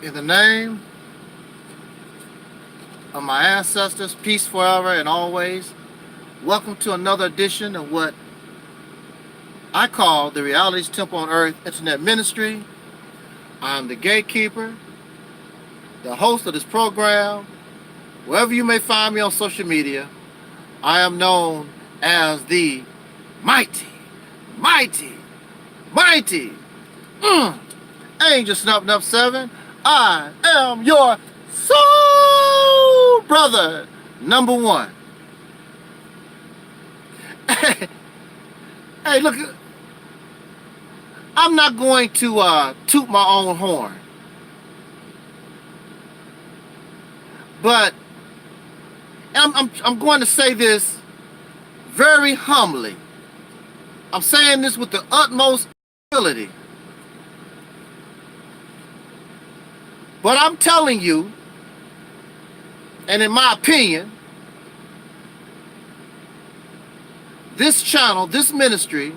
In the name of my ancestors, peace forever and always. Welcome to another edition of what I call the Reality's Temple on Earth Internet Ministry. I'm the gatekeeper, the host of this program. Wherever you may find me on social media, I am known as the mighty Angel Snuff 7. I am your soul brother, number one. Hey, look, I'm not going to toot my own horn, but I'm going to say this very humbly. I'm saying this with the utmost humility. But I'm telling you, and in my opinion, this channel, this ministry,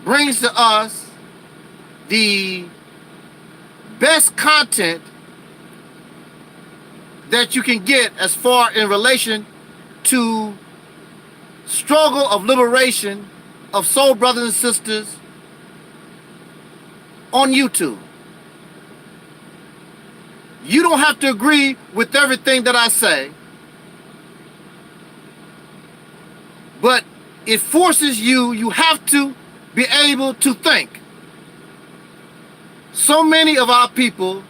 brings to us the best content that you can get as far in relation to struggle of liberation of soul brothers and sisters on YouTube. You don't have to agree with everything that I say, but it forces you, you have to be able to think. So many of our people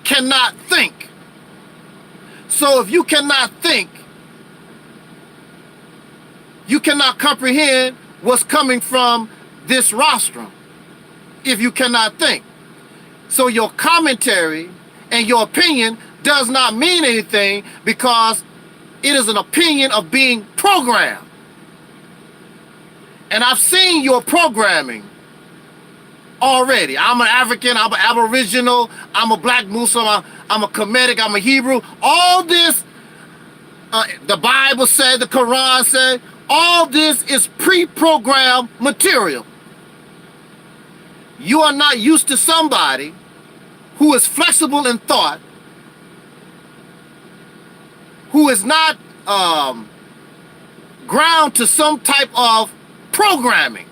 cannot think. So if you cannot think, you cannot comprehend what's coming from this rostrum if you cannot think. So your commentary and your opinion does not mean anything because it is an opinion of being programmed. And I've seen your programming already. I'm an African, I'm an Aboriginal, I'm a black Muslim, I'm a Kemetic, I'm a Hebrew. All this, the Bible said, the Quran said, all this is pre-programmed material. You are not used to somebody who is flexible in thought, who is not ground to some type of programming.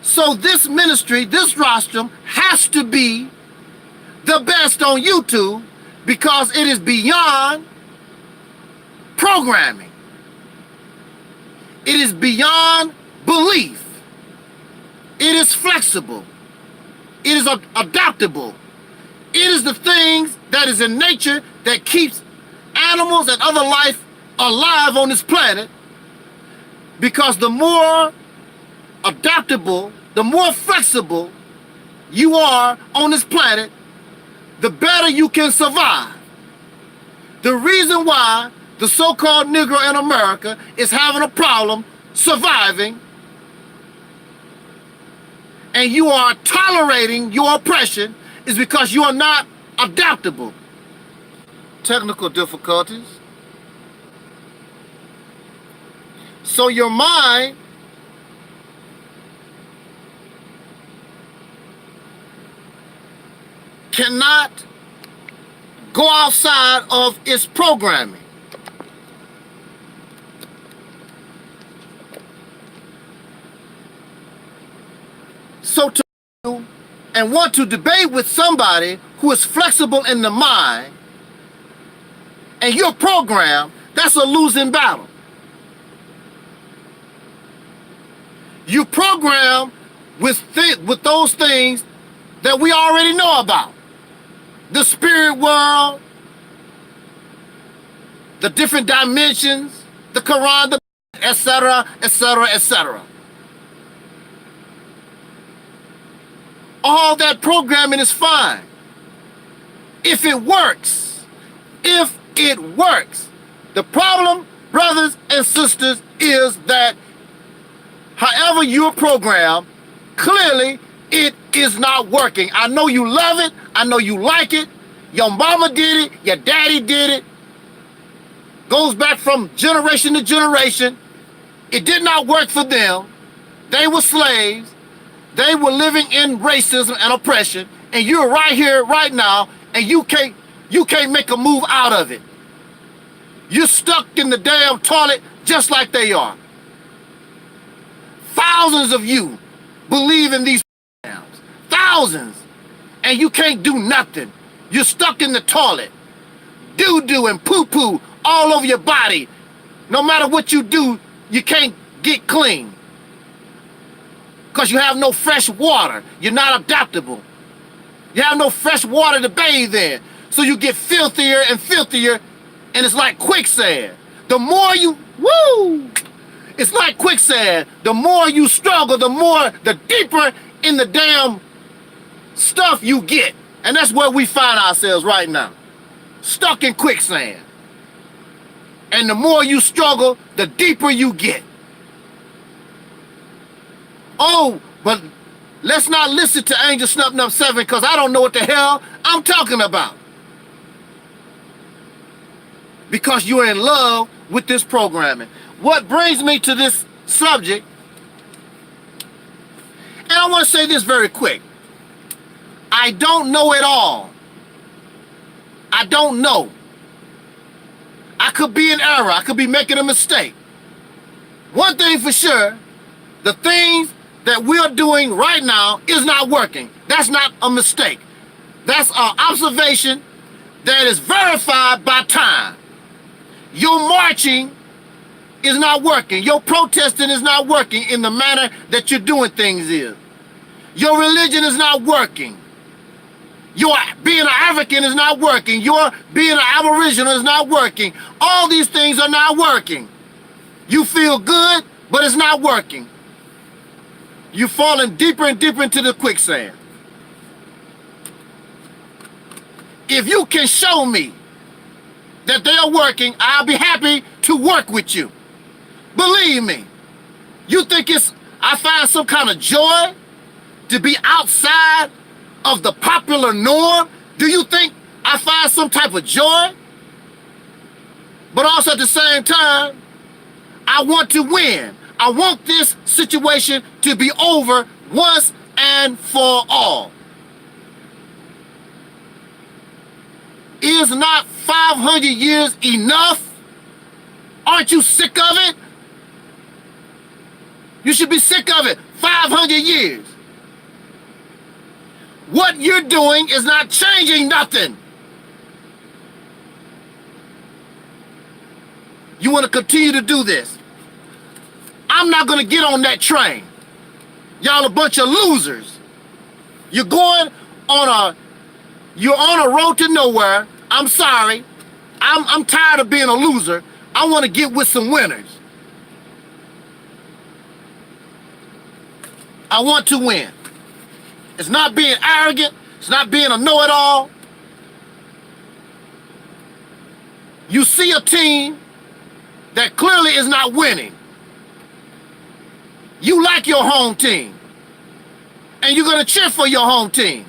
So this ministry, this rostrum, has to be the best on YouTube because it is beyond programming. It is beyond belief. It is flexible. It is adaptable. It is the things that is in nature that keeps animals and other life alive on this planet, because the more adaptable, the more flexible you are on this planet, the better you can survive. The reason why the so-called Negro in America is having a problem surviving, and you are tolerating your oppression, is because you are not adaptable. Technical difficulties. So your mind cannot go outside of its programming. So to and want to debate with somebody who is flexible in the mind and you're programmed, that's a losing battle. You program with those things that we already know about. The spirit world, the different dimensions, the Quran, etc., etc., etc. All that programming is fine. If it works. If it works. The problem, brothers and sisters, is that however you're programmed, clearly it is not working. I know you love it. I know you like it. Your mama did it. Your daddy did it. Goes back from generation to generation. It did not work for them. They were slaves. They were living in racism and oppression, and you're right here, right now, and you can't make a move out of it. You're stuck in the damn toilet just like they are. Thousands of you believe in these programs. Thousands. And you can't do nothing. You're stuck in the toilet. Doo-doo and poo-poo all over your body. No matter what you do, you can't get clean. Because you have no fresh water. You're not adaptable. You have no fresh water to bathe in. So you get filthier and filthier, and it's like quicksand. The more you, it's like quicksand. The more you struggle, the deeper in the damn stuff you get. And that's where we find ourselves right now. Stuck in quicksand. And the more you struggle, the deeper you get. Oh, but let's not listen to Angel Snup Nup 7 because I don't know what the hell I'm talking about. Because you're in love with this programming. What brings me to this subject, and I want to say this very quick. I don't know it all. I don't know. I could be in error. I could be making a mistake. One thing for sure, the things that we're doing right now is not working. That's not a mistake. That's an observation that is verified by time. Your marching is not working. Your protesting is not working in the manner that you're doing things is. Your religion is not working. Your being an African is not working. Your being an Aboriginal is not working. All these things are not working. You feel good, but it's not working. You're falling deeper and deeper into the quicksand. If you can show me that they are working, I'll be happy to work with you. Believe me. You think I find some kind of joy to be outside of the popular norm? Do you think I find some type of joy? But also at the same time, I want to win. I want this situation to be over once and for all. Is not 500 years enough? Aren't you sick of it? You should be sick of it. 500 years. What you're doing is not changing nothing. You want to continue to do this. I'm not going to get on that train. Y'all a bunch of losers. You're on a road to nowhere. I'm sorry. I'm tired of being a loser. I want to get with some winners. I want to win. It's not being arrogant. It's not being a know-it-all. You see a team that clearly is not winning. You like your home team. And you're going to cheer for your home team.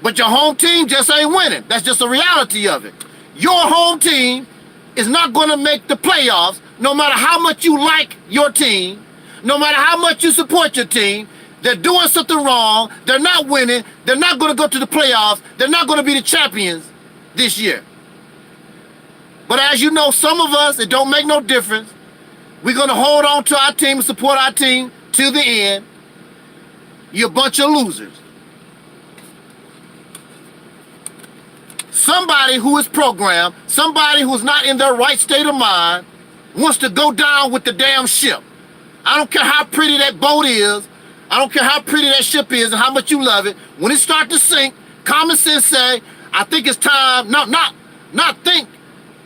But your home team just ain't winning. That's just the reality of it. Your home team is not going to make the playoffs no matter how much you like your team, no matter how much you support your team. They're doing something wrong. They're not winning. They're not going to go to the playoffs. They're not going to be the champions this year. But as you know, some of us, it don't make no difference. We're going to hold on to our team and support our team till the end. You're a bunch of losers. Somebody who is programmed, somebody who's not in their right state of mind, wants to go down with the damn ship. I don't care how pretty that boat is. I don't care how pretty that ship is and how much you love it. When it starts to sink, common sense say, I think it's time,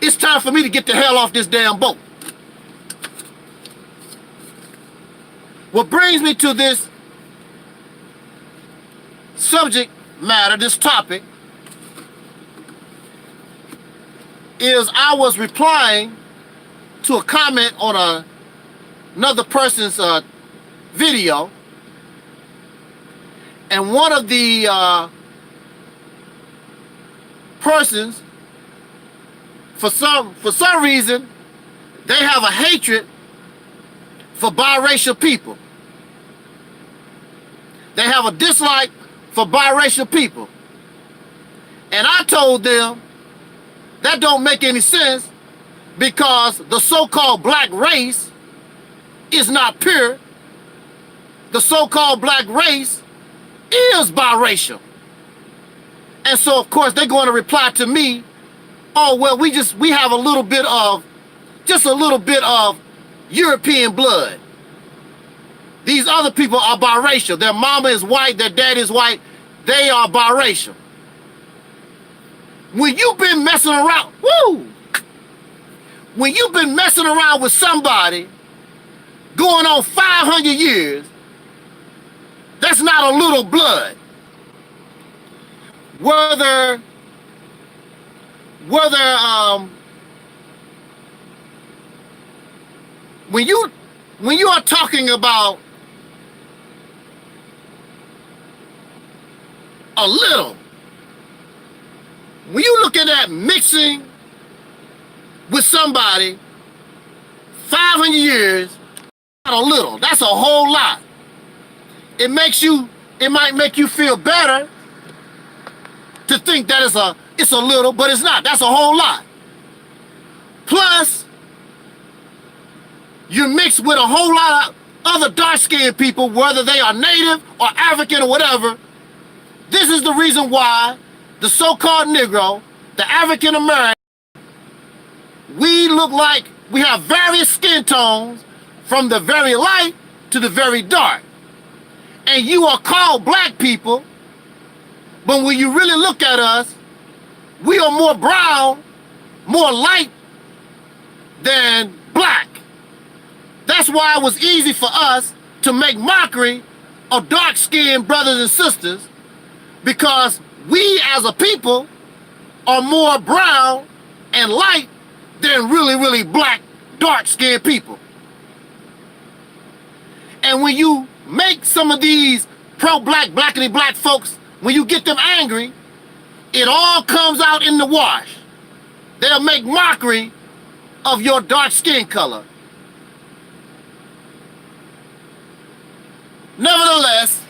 it's time for me to get the hell off this damn boat. What brings me to this subject matter, this topic, is I was replying to a comment on another person's video, and one of the persons, for some reason, they have a hatred for biracial people. They have a dislike for biracial people. And I told them that don't make any sense because the so-called black race is not pure. The so-called black race is biracial. And so, of course, they're going to reply to me, oh, well, we have just a little bit of European blood. These other people are biracial. Their mama is white, their dad is white. They are biracial. When you've been messing around, when you've been messing around with somebody going on 500 years, that's not a little blood. Whether when you are talking about a little, when you looking at mixing with somebody 500 years, not a little, that's a whole lot. It might make you feel better to think that it's a little, but it's not. That's a whole lot. Plus, you're mixed with a whole lot of other dark-skinned people, whether they are native or African or whatever. This is the reason why the so-called Negro, the African American, we look like we have various skin tones from the very light to the very dark. And you are called black people, but when you really look at us, we are more brown, more light than black. That's why it was easy for us to make mockery of dark-skinned brothers and sisters, because we as a people are more brown and light than really, really black, dark-skinned people. And when you make some of these pro-black, blackity-black folks, when you get them angry, it all comes out in the wash. They'll make mockery of your dark skin color. Nevertheless,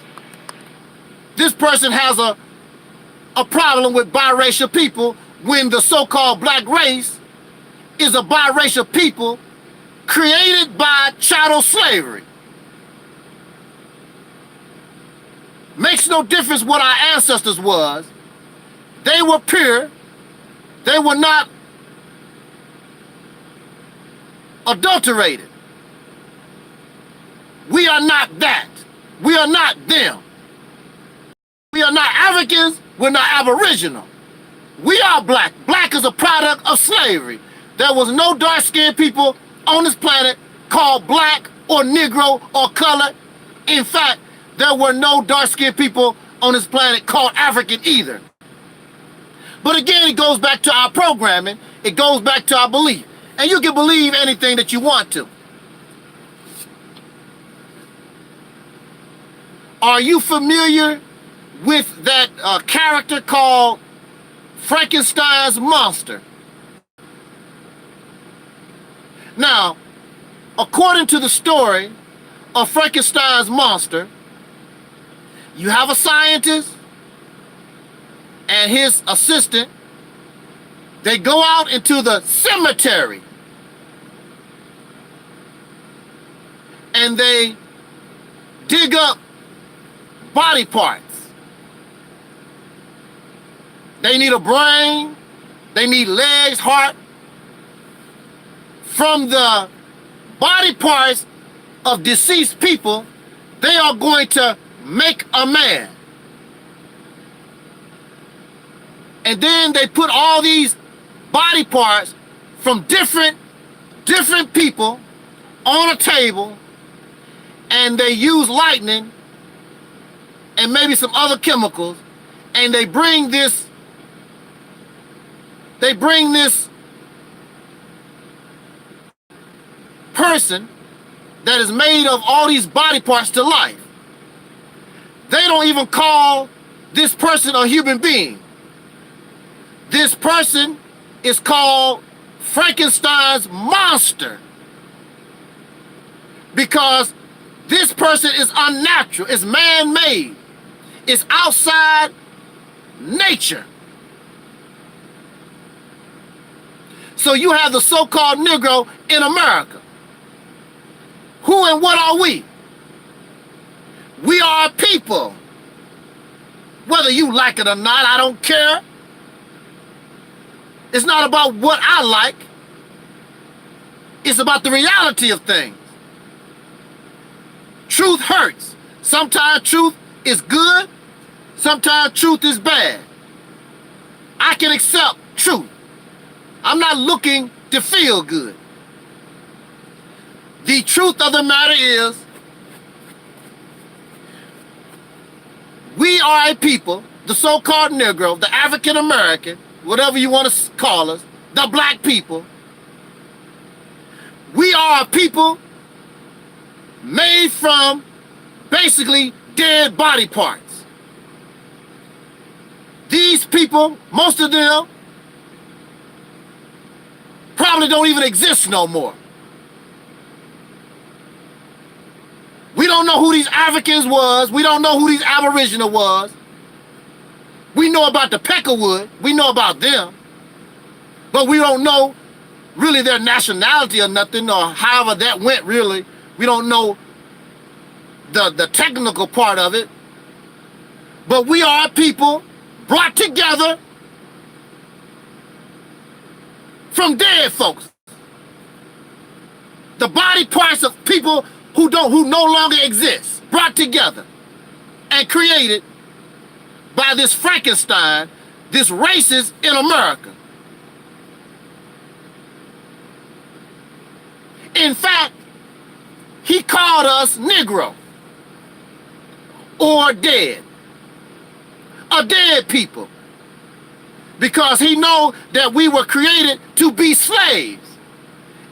this person has a problem with biracial people when the so-called black race is a biracial people created by chattel slavery. Makes no difference what our ancestors was. They were pure. They were not adulterated. We are not that. We are not them. We are not Africans. We're not Aboriginal. We are black. Black is a product of slavery. There was no dark-skinned people on this planet called black or Negro or colored. In fact, there were no dark-skinned people on this planet called African either. But again, it goes back to our programming. It goes back to our belief. And you can believe anything that you want to. Are you familiar with that character called Frankenstein's monster? Now, according to the story of Frankenstein's monster, you have a scientist and his assistant. They go out into the cemetery and they dig up body parts. They need a brain, they need legs, heart. From the body parts of deceased people, they are going to make a man. And then they put all these body parts from different people on a table, and they use lightning and maybe some other chemicals, and they bring this person that is made of all these body parts to life. They don't even call this person a human being. This person is called Frankenstein's monster because this person is unnatural, it's man-made. It's outside nature. So you have the so-called Negro in America. Who and what are we? We are a people. Whether you like it or not, I don't care. It's not about what I like. It's about the reality of things. Truth hurts. Sometimes truth is good. Sometimes truth is bad. I can accept truth. I'm not looking to feel good. The truth of the matter is, we are a people, the so-called Negro, the African American, whatever you want to call us, the black people. We are a people made from basically dead body parts. These people, most of them, probably don't even exist no more. We don't know who these Africans was. We don't know who these Aboriginal was. We know about the Peckerwood. We know about them. But we don't know really their nationality or nothing, or however that went really. We don't know the technical part of it. But we are a people brought together from dead folks. The body parts of people who no longer exist, brought together and created by this Frankenstein, this racist in America. In fact, he called us Negro or dead, a dead people, because he know that we were created to be slaves,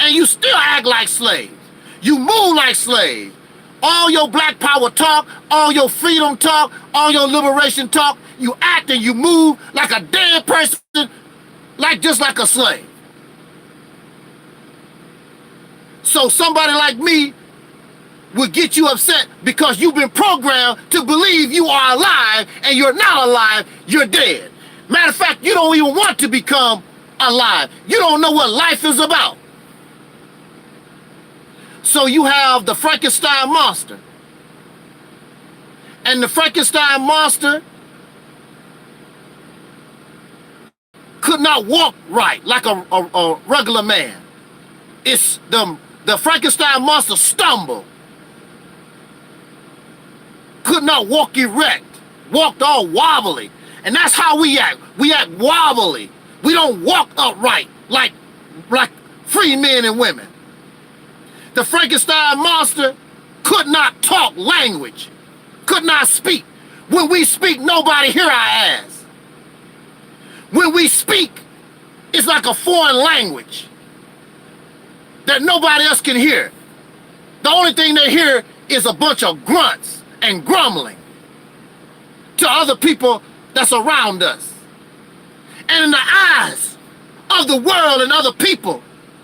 and you still act like slaves. You move like slaves. All your black power talk, all your freedom talk, all your liberation talk, you act and you move like a dead person, just like a slave. So somebody like me would get you upset because you've been programmed to believe you are alive, and you're not alive, you're dead. Matter of fact, you don't even want to become alive. You don't know what life is about. So you have the Frankenstein monster. And the Frankenstein monster could not walk right like a regular man. It's the Frankenstein monster stumbled. Could not walk erect. Walked all wobbly. And that's how we act. We act wobbly. We don't walk upright like free men and women. The Frankenstein monster could not talk language, could not speak. When we speak, nobody hear our ass. When we speak, it's like a foreign language that nobody else can hear. The only thing they hear is a bunch of grunts and grumbling to other people that's around us. And in the eyes of the world and other people,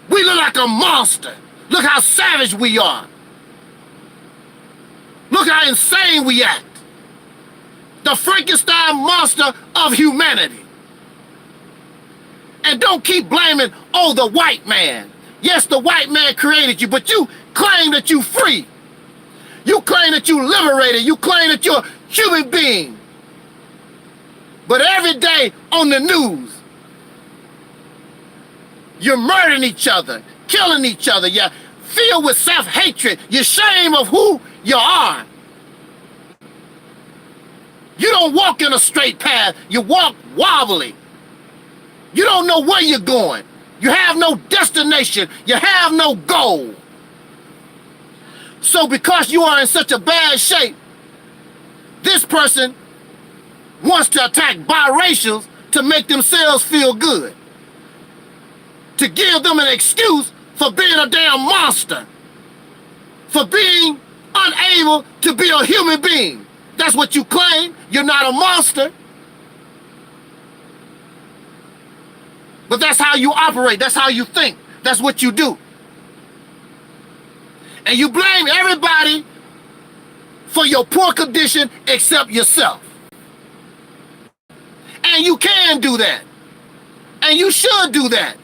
we look like a monster. Look how savage we are. Look how insane we act. The Frankenstein monster of humanity. And don't keep blaming, oh, the white man. Yes, the white man created you, but you claim that you're free. You claim that you're liberated. You claim that you're a human being. But every day on the news, you're murdering each other, killing each other. You're filled with self-hatred. You're ashamed of who you are. You don't walk in a straight path. You walk wobbly. You don't know where you're going. You have no destination. You have no goal. So because you are in such a bad shape, this person wants to attack biracials to make themselves feel good. To give them an excuse for being a damn monster. For being unable to be a human being. That's what you claim. You're not a monster. But that's how you operate. That's how you think. That's what you do. And you blame everybody for your poor condition except yourself. And you can do that. And you should do that.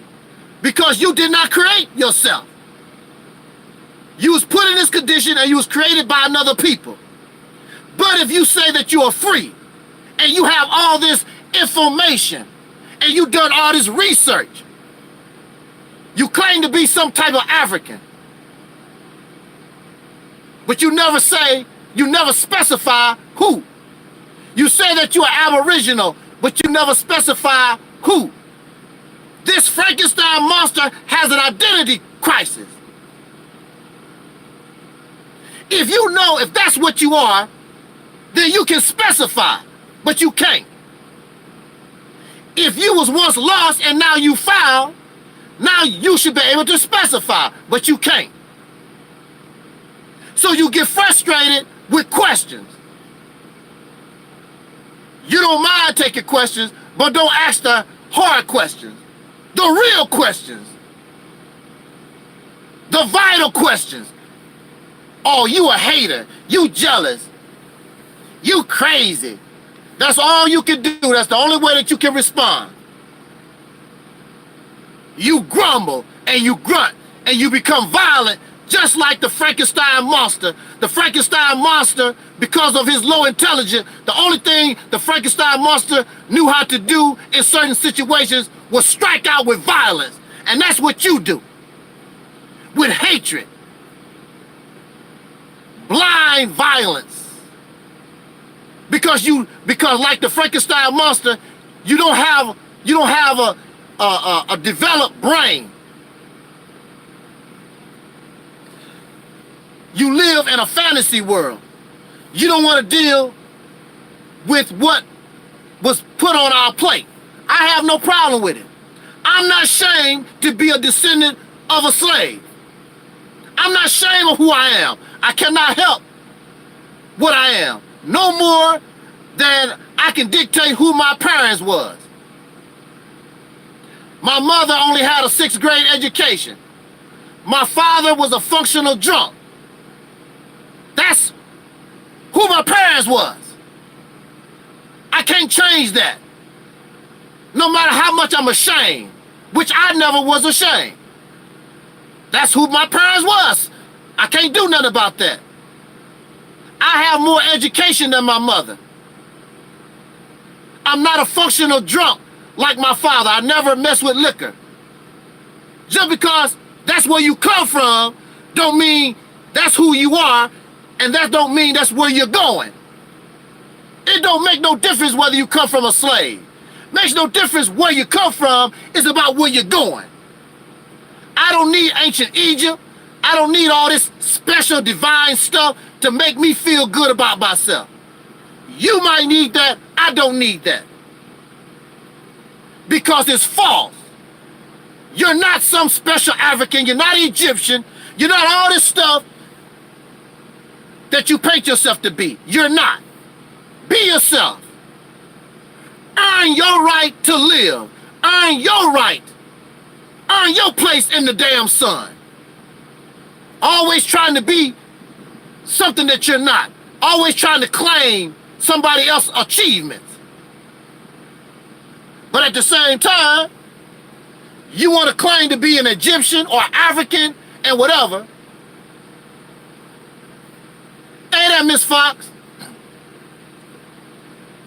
Because you did not create yourself. You was put in this condition and you was created by another people. But if you say that you are free and you have all this information and you done all this research, you claim to be some type of African. But you never say, you never specify who. You say that you are Aboriginal, but you never specify who. This Frankenstein monster has an identity crisis. If you know if that's what you are, then you can specify, but you can't. If you was once lost and now you found, now you should be able to specify, but you can't. So you get frustrated with questions. You don't mind taking questions, but don't ask the hard questions. The real questions. The vital questions. Oh, you a hater. You jealous. You crazy. That's all you can do. That's the only way that you can respond. You grumble and you grunt and you become violent just like the Frankenstein monster. The Frankenstein monster, because of his low intelligence, the only thing the Frankenstein monster knew how to do in certain situations was strike out with violence. And that's what you do. With hatred. Blind violence. Because like the Frankenstein monster, you don't have a developed brain. You live in a fantasy world. You don't want to deal with what was put on our plate. I have no problem with it. I'm not ashamed to be a descendant of a slave. I'm not ashamed of who I am. I cannot help what I am. No more than I can dictate who my parents was. My mother only had a 6th grade education. My father was a functional drunk. That's who my parents was. I can't change that. No matter how much I'm ashamed, which I never was ashamed. That's who my parents was. I can't do nothing about that. I have more education than my mother. I'm not a functional drunk like my father. I never mess with liquor. Just because that's where you come from, don't mean that's who you are, and that don't mean that's where you're going. It don't make no difference whether you come from a slave. Makes no difference where you come from, it's about where you're going. I don't need ancient Egypt. I don't need all this special divine stuff to make me feel good about myself. You might need that, I don't need that. Because it's false. You're not some special African, you're not Egyptian, you're not all this stuff that you paint yourself to be. You're not. Be yourself. Earn your right to live. Earn your right. Earn your place in the damn sun. Always trying to be something that you're not. Always trying to claim somebody else's achievements. But at the same time, you want to claim to be an Egyptian or African and whatever. Ain't that Miss Fox?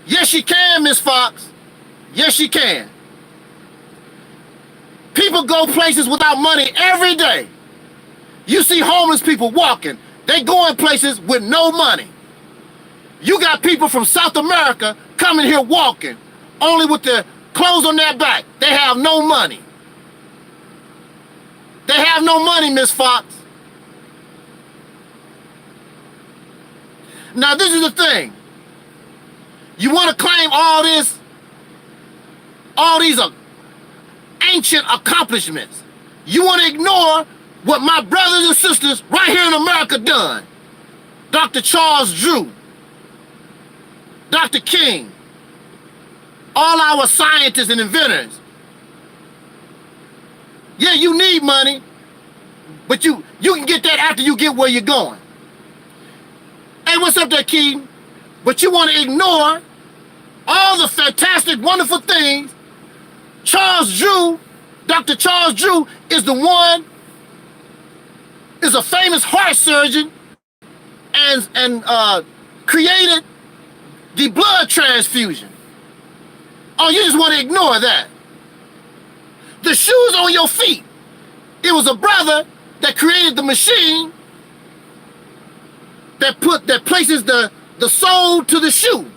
Yes, she can, Miss Fox. Yes, she can. People go places without money every day. You see homeless people walking. They go in places with no money. You got people from South America coming here walking, only with the clothes on their back. They have no money. They have no money, Miss Fox. Now, this is the thing. You want to claim all these ancient accomplishments. You want to ignore what my brothers and sisters right here in America done. Dr. Charles Drew, Dr. King, all our scientists and inventors. Yeah, you need money, but you can get that after you get where you're going. Hey, what's up there, Keaton? But you want to ignore all the fantastic, wonderful things. Dr. Charles Drew is a famous heart surgeon and created the blood transfusion. Oh, you just want to ignore that. The shoes on your feet. It was a brother that created the machine that places the sole to the shoe.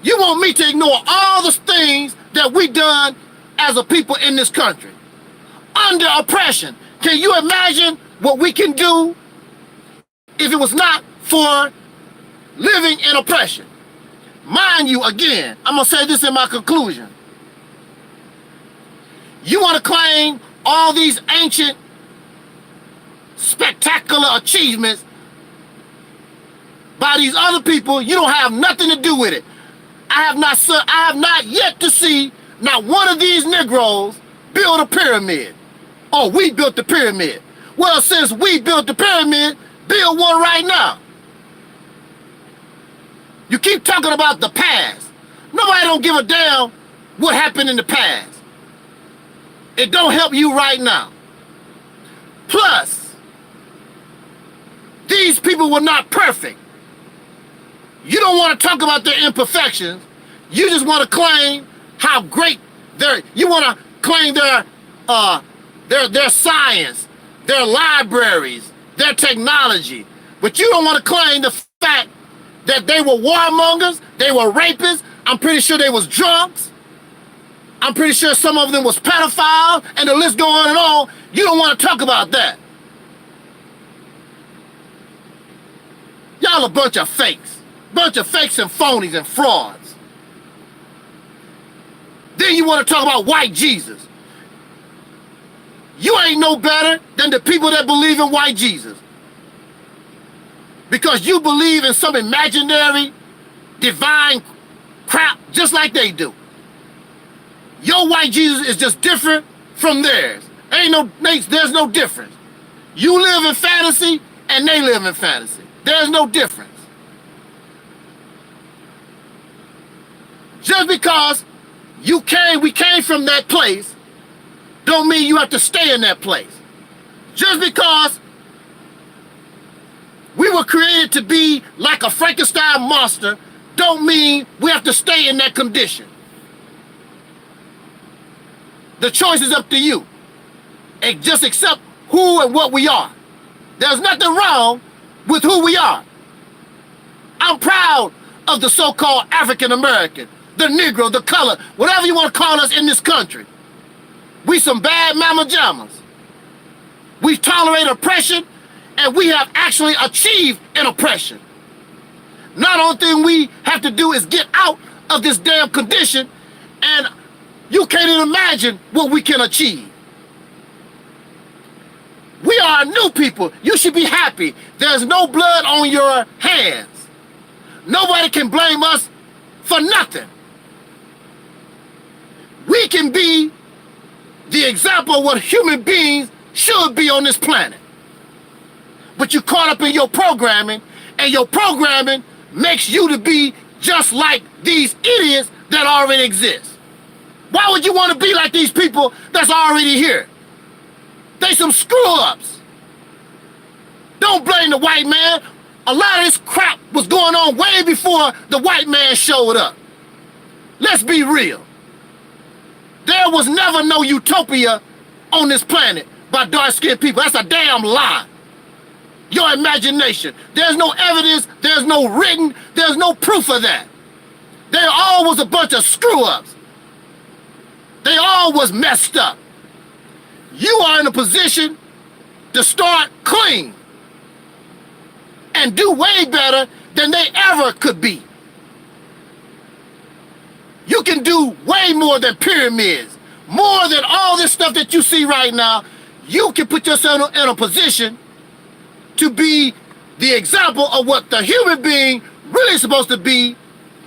You want me to ignore all the things that we done as a people in this country under oppression? Can you imagine what we can do if it was not for living in oppression? Mind you, again, I'm gonna say this in my conclusion. You want to claim all these ancient, spectacular achievements by these other people. You don't have nothing to do with it. I have not yet to see not one of these Negroes build a pyramid. Oh, we built the pyramid. Well, since we built the pyramid, build one right now. You keep talking about the past. Nobody don't give a damn what happened in the past. It don't help you right now. Plus, these people were not perfect. You don't want to talk about their imperfections. You just want to claim how great you want to claim their science, their libraries, their technology. But you don't want to claim the fact that they were warmongers, they were rapists. I'm pretty sure they was drunks. I'm pretty sure some of them was pedophiles, and the list go on and on. You don't want to talk about that. Y'all a bunch of fakes. Bunch of fakes and phonies and frauds. Then you want to talk about white Jesus. You ain't no better than the people that believe in white Jesus. Because you believe in some imaginary, divine crap just like they do. Your white Jesus is just different from theirs. There's no difference. You live in fantasy and they live in fantasy. There's no difference. Just because we came from that place, don't mean you have to stay in that place. Just because we were created to be like a Frankenstein monster, don't mean we have to stay in that condition. The choice is up to you. And just accept who and what we are. There's nothing wrong with who we are. I'm proud of the so-called African American, the Negro, the color, whatever you want to call us in this country. We some bad mama jammas. We tolerate oppression, and we have actually achieved an oppression. Not only thing we have to do is get out of this damn condition, and you can't even imagine what we can achieve. We are a new people. You should be happy. There's no blood on your hands. Nobody can blame us for nothing. We can be the example of what human beings should be on this planet. But you're caught up in your programming, and your programming makes you to be just like these idiots that already exist. Why would you want to be like these people that's already here? They some screw-ups. Don't blame the white man. A lot of this crap was going on way before the white man showed up. Let's be real. There was never no utopia on this planet by dark-skinned people. That's a damn lie. Your imagination. There's no evidence, there's no written, there's no proof of that. They all was a bunch of screw-ups. They all was messed up. You are in a position to start clean and do way better than they ever could be. You can do way more than pyramids, more than all this stuff that you see right now. You can put yourself in a position to be the example of what the human being really is supposed to be,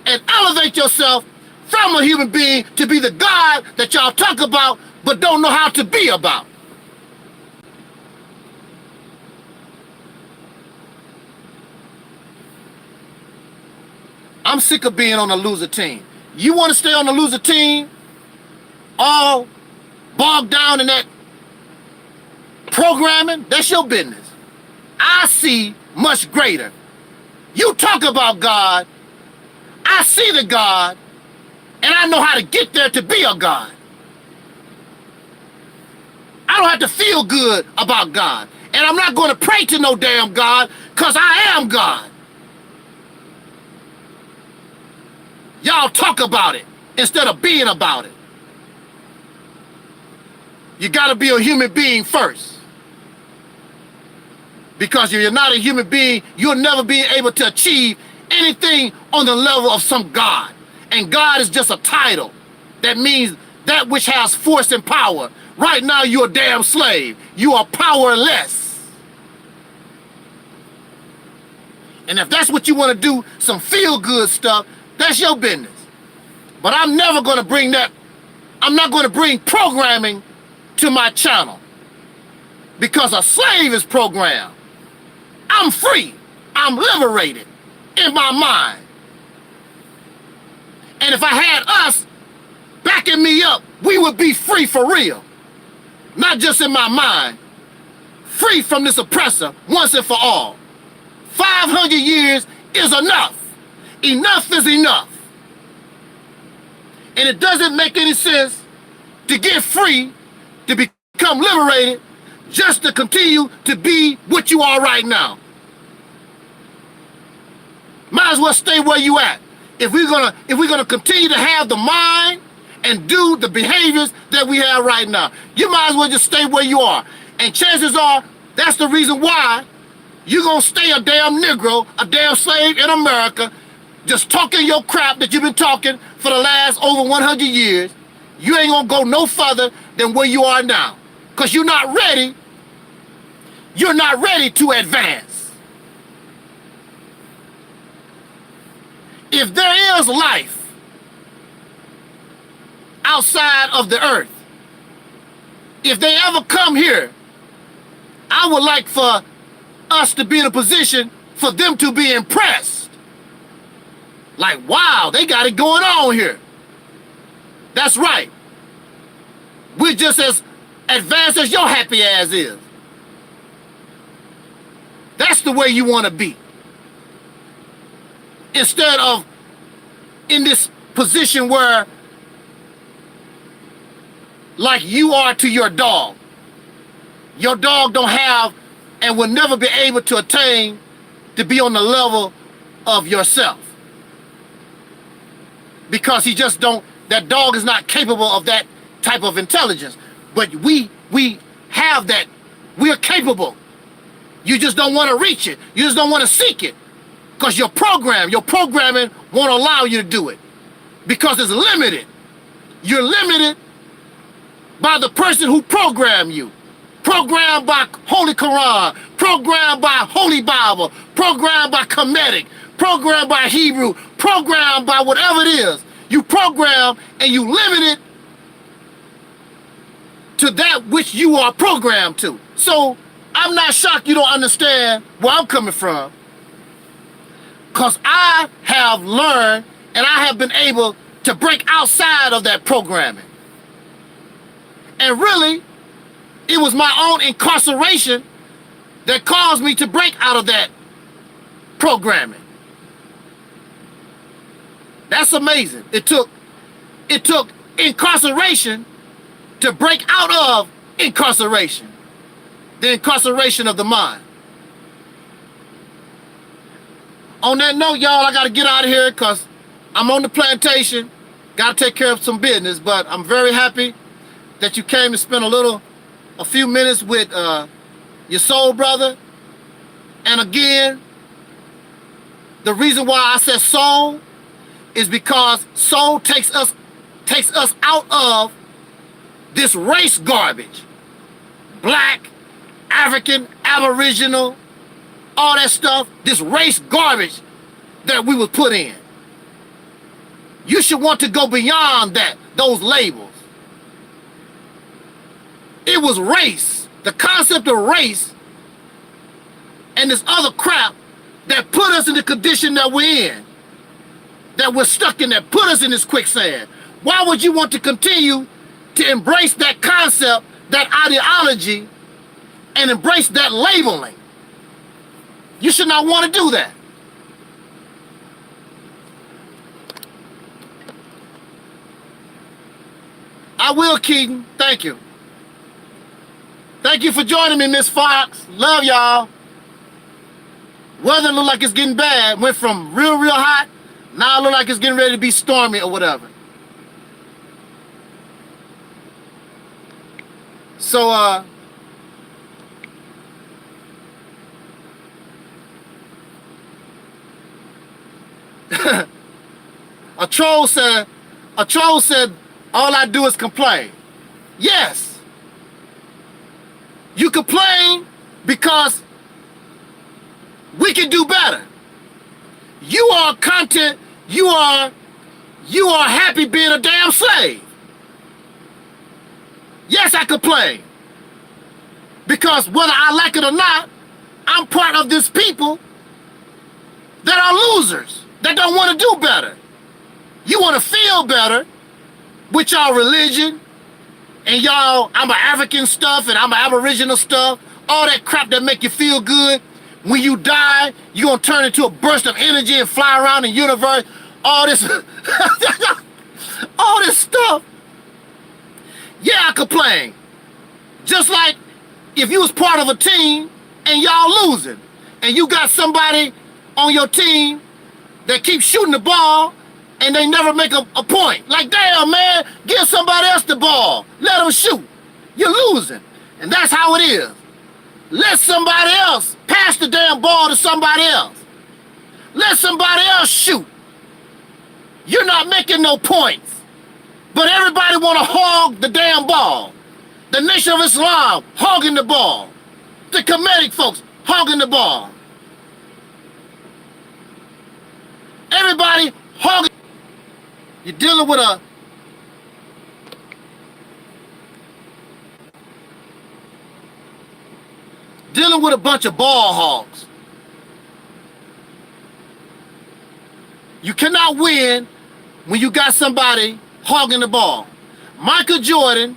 and elevate yourself from a human being to be the God that y'all talk about but don't know how to be about. I'm sick of being on a loser team. You want to stay on the loser team, all bogged down in that programming? That's your business. I see much greater. You talk about God, I see the God, and I know how to get there to be a God. I don't have to feel good about God. And I'm not going to pray to no damn God, because I am God. Y'all talk about it instead of being about it. You got to be a human being first. Because if you're not a human being, you'll never be able to achieve anything on the level of some God. And God is just a title. That means that which has force and power. Right now, you're a damn slave. You are powerless. And if that's what you want to do, some feel-good stuff, that's your business. But I'm never going to bring that. I'm not going to bring programming to my channel. Because a slave is programmed. I'm free. I'm liberated in my mind. And if I had us backing me up, we would be free for real. Not just in my mind. Free from this oppressor once and for all. 500 years is enough. Enough is enough. And it doesn't make any sense to get free, to become liberated, just to continue to be what you are right now. Might as well stay where you at. If we're gonna continue to have the mind and do the behaviors that we have right now, you might as well just stay where you are. And chances are, that's the reason why you're gonna stay a damn Negro, a damn slave in America, just talking your crap that you've been talking for the last over 100 years. You ain't gonna go no further than where you are now. Because you're not ready. You're not ready to advance. If there is life outside of the earth, if they ever come here, I would like for us to be in a position for them to be impressed. Like, wow, they got it going on here. That's right. We're just as advanced as your happy ass is. That's the way you want to be. Instead of in this position where, like you are to your dog. Your dog don't have and will never be able to attain to be on the level of yourself. Because he just don't, that dog is not capable of that type of intelligence. But we have that, we're capable. You just don't want to reach it. You just don't want to seek it. Because your programming won't allow you to do it. Because it's limited. You're limited by the person who programmed you. Programmed by Holy Quran, programmed by Holy Bible, programmed by Kemetic, programmed by Hebrew, programmed by whatever it is. You program and you limit it to that which you are programmed to. So I'm not shocked you don't understand where I'm coming from. Because I have learned and I have been able to break outside of that programming. And really, it was my own incarceration that caused me to break out of that programming. That's amazing. It took incarceration to break out of incarceration. The incarceration of the mind. On that note, y'all, I got to get out of here because I'm on the plantation. Got to take care of some business, but I'm very happy that you came to spend a few minutes with your soul brother. And again, the reason why I said soul is because soul takes us out of this race garbage. Black, African, Aboriginal, all that stuff, this race garbage that we was put in. You should want to go beyond that, those labels. It was race, the concept of race, and this other crap that put us in the condition that we're in. that we're stuck in, that put us in this quicksand? Why would you want to continue to embrace that concept, that ideology, and embrace that labeling? You should not want to do that. I will, Keaton. Thank you. Thank you for joining me, Miss Fox. Love y'all. Weather look like it's getting bad. Went from real hot. Now it look like it's getting ready to be stormy or whatever. So, a troll said, all I do is complain. Yes. You complain because we can do better. You are content, you are happy being a damn slave. Yes, I complain. Because whether I like it or not, I'm part of this people that are losers, that don't want to do better. You want to feel better with y'all religion and y'all, I'm an African stuff and I'm an Aboriginal stuff, all that crap that make you feel good. When you die, you're going to turn into a burst of energy and fly around the universe. All this, all this stuff. Yeah, I complain. Just like if you was part of a team and y'all losing, and you got somebody on your team that keeps shooting the ball and they never make a point. Like, damn, man, give somebody else the ball. Let them shoot. You're losing. And that's how it is. Let somebody else pass the damn ball to somebody else. Let somebody else shoot. You're not making no points. But everybody want to hog the damn ball. The Nation of Islam hogging the ball. The Kemetic folks hogging the ball. Everybody hogging. You're dealing with a bunch of ball hogs. You cannot win when you got somebody hogging the ball. Michael Jordan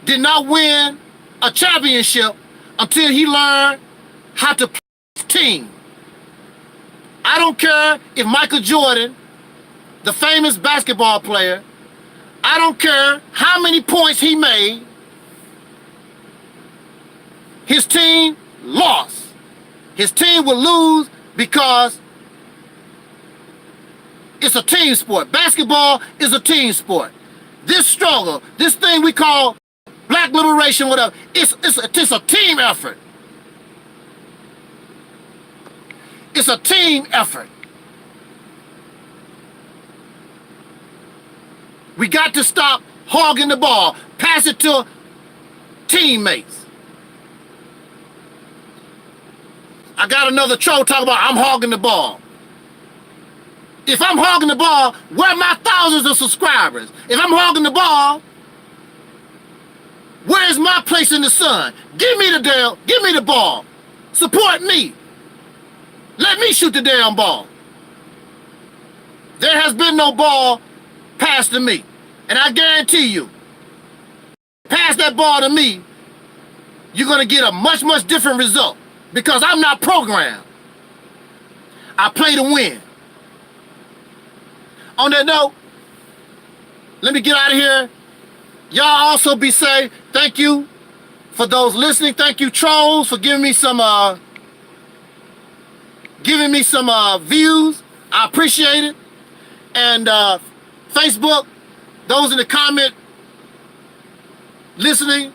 did not win a championship until he learned how to play his team. I don't care if Michael Jordan, the famous basketball player, I don't care how many points he made, his team lost. His team will lose because it's a team sport. Basketball is a team sport. This struggle, this thing we call black liberation, whatever, it's a team effort. It's a team effort. We got to stop hogging the ball. Pass it to teammates. I got another troll talking about I'm hogging the ball. If I'm hogging the ball, where are my thousands of subscribers? If I'm hogging the ball, where's my place in the sun? Give me the ball. Support me. Let me shoot the damn ball. There has been no ball passed to me. And I guarantee you, pass that ball to me, you're going to get a much different result. Because I'm not programmed. I play to win. On that note, let me get out of here. Y'all also be safe. Thank you for those listening. Thank you, trolls, for giving me some views. I appreciate it. And Facebook, those in the comment listening,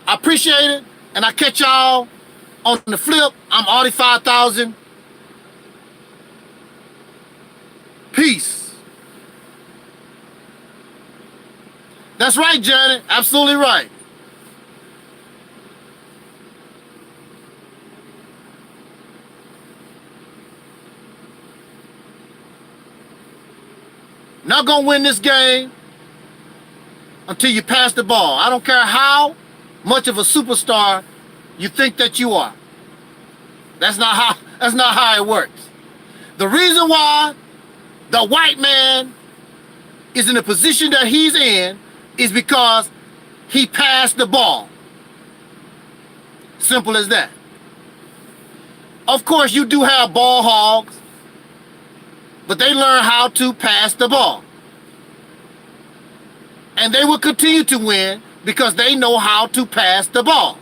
I appreciate it. And I catch y'all on the flip. I'm Audi 5000. Peace. That's right, Janet. Absolutely right. Not gonna win this game until you pass the ball. I don't care how much of a superstar you think that you are. That's not how it works. The reason why the white man is in the position that he's in is because he passed the ball. Simple as that. Of course, you do have ball hogs, but they learn how to pass the ball. And they will continue to win because they know how to pass the ball.